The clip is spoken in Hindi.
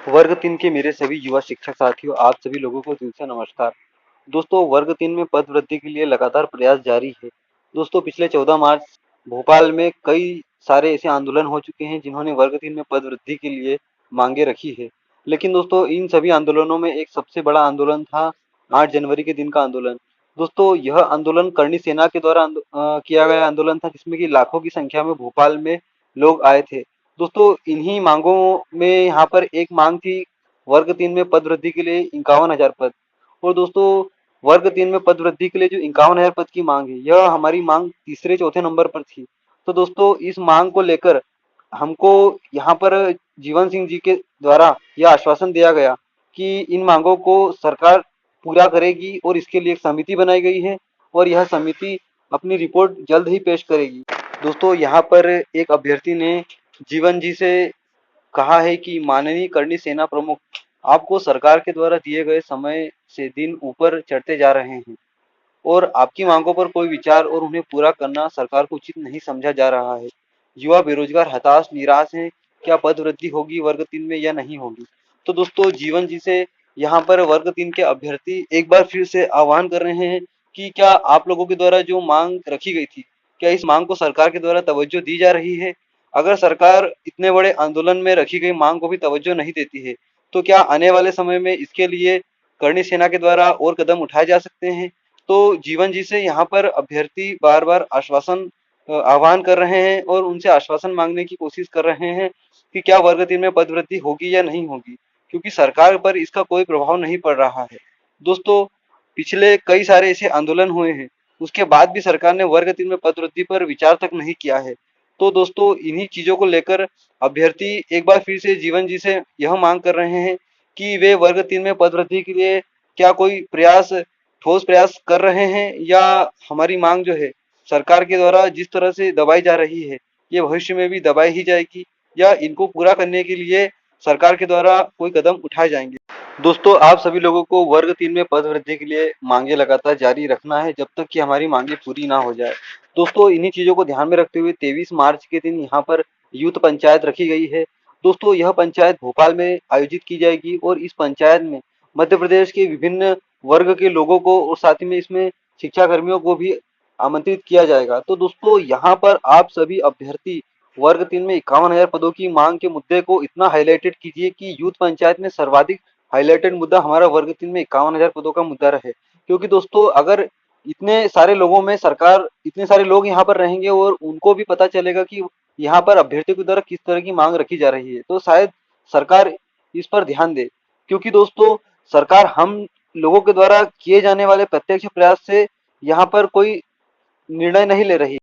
वर्ग 3 के मेरे सभी युवा शिक्षक साथियों, आप सभी लोगों को दिल से नमस्कार। दोस्तों, वर्ग 3 में पद वृद्धि के लिए लगातार प्रयास जारी है। दोस्तों, पिछले 14 मार्च भोपाल में कई सारे ऐसे आंदोलन हो चुके हैं जिन्होंने वर्ग 3 में पद वृद्धि के लिए मांगे रखी है। लेकिन दोस्तों, इन सभी आंदोलनों में एक सबसे बड़ा आंदोलन था 8 जनवरी के दिन का आंदोलन। दोस्तों, यह आंदोलन करणी सेना के द्वारा किया गया आंदोलन था, जिसमें कि लाखों की संख्या में भोपाल में लोग आए थे। दोस्तों, इन्हीं मांगों में यहाँ पर एक मांग थी वर्ग 3 में पद वृद्धि के लिए 51,000 पद। और दोस्तों, वर्ग 3 में पद वृद्धि के लिए जो 51,000 पद की मांग है, यह हमारी मांग तीसरे चौथे नंबर पर थी। तो दोस्तों, इस मांग को लेकर हमको यहाँ पर जीवन सिंह जी के द्वारा यह आश्वासन दिया गया कि इन मांगों को सरकार पूरा करेगी और इसके लिए एक समिति बनाई गई है और यह समिति अपनी रिपोर्ट जल्द ही पेश करेगी। दोस्तों, यहाँ पर एक अभ्यर्थी ने जीवन जी से कहा है कि माननीय करणी सेना प्रमुख, आपको सरकार के द्वारा दिए गए समय से दिन ऊपर चढ़ते जा रहे हैं और आपकी मांगों पर कोई विचार और उन्हें पूरा करना सरकार को उचित नहीं समझा जा रहा है। युवा बेरोजगार हताश निराश हैं, क्या पद वृद्धि होगी वर्ग 3 में या नहीं होगी। तो दोस्तों, जीवन जी से यहाँ पर वर्ग 3 के अभ्यर्थी एक बार फिर से आह्वान कर रहे हैं कि क्या आप लोगों के द्वारा जो मांग रखी गई थी, क्या इस मांग को सरकार के द्वारा तवज्जो दी जा रही है। अगर सरकार इतने बड़े आंदोलन में रखी गई मांग को भी तवज्जो नहीं देती है, तो क्या आने वाले समय में इसके लिए करणी सेना के द्वारा और कदम उठाए जा सकते हैं। तो जीवन जी से यहाँ पर अभ्यर्थी बार बार आश्वासन आह्वान कर रहे हैं और उनसे आश्वासन मांगने की कोशिश कर रहे हैं कि क्या वर्ग 3 में पद वृद्धि होगी या नहीं होगी, क्योंकि सरकार पर इसका कोई प्रभाव नहीं पड़ रहा है। दोस्तों, पिछले कई सारे ऐसे आंदोलन हुए हैं, उसके बाद भी सरकार ने वर्ग 3 में पद वृद्धि पर विचार तक नहीं किया है। तो दोस्तों, इन्हीं चीजों को लेकर अभ्यर्थी एक बार फिर से जीवन जी से यह मांग कर रहे हैं कि वे वर्ग 3 में पद वृद्धि के लिए क्या कोई ठोस प्रयास कर रहे हैं, या हमारी मांग जो है सरकार के द्वारा जिस तरह से दबाई जा रही है, ये भविष्य में भी दबाई ही जाएगी, या इनको पूरा करने के लिए सरकार के द्वारा कोई कदम उठाए जाएंगे। दोस्तों, आप सभी लोगों को वर्ग 3 में पद वृद्धि के लिए मांगे लगातार जारी रखना है जब तक कि हमारी मांगे पूरी ना हो जाए। दोस्तों, इन्हीं चीजों को ध्यान में रखते हुए 23 मार्च के दिन यहाँ पर यूथ पंचायत रखी गई है। दोस्तों, यह पंचायत भोपाल में आयोजित की जाएगी और इस पंचायत में मध्य प्रदेश के विभिन्न वर्ग के लोगों को और साथ ही में इसमें शिक्षा कर्मियों को भी आमंत्रित किया जाएगा। तो दोस्तों, यहाँ पर आप सभी अभ्यर्थी वर्ग 3 में 51,000 पदों की मांग के मुद्दे को इतना हाईलाइटेड कीजिए कि यूथ पंचायत में सर्वाधिक हाईलाइटेड मुद्दा हमारा वर्ग 3 में 51,000 पदों का मुद्दा रहे। क्योंकि दोस्तों, अगर इतने सारे लोगों में सरकार इतने सारे लोग यहाँ पर रहेंगे और उनको भी पता चलेगा कि यहाँ पर अभ्यर्थियों की द्वारा किस तरह की मांग रखी जा रही है, तो शायद सरकार इस पर ध्यान दे। क्योंकि दोस्तों, सरकार हम लोगों के द्वारा किए जाने वाले प्रत्यक्ष प्रयास से यहाँ पर कोई निर्णय नहीं ले रही।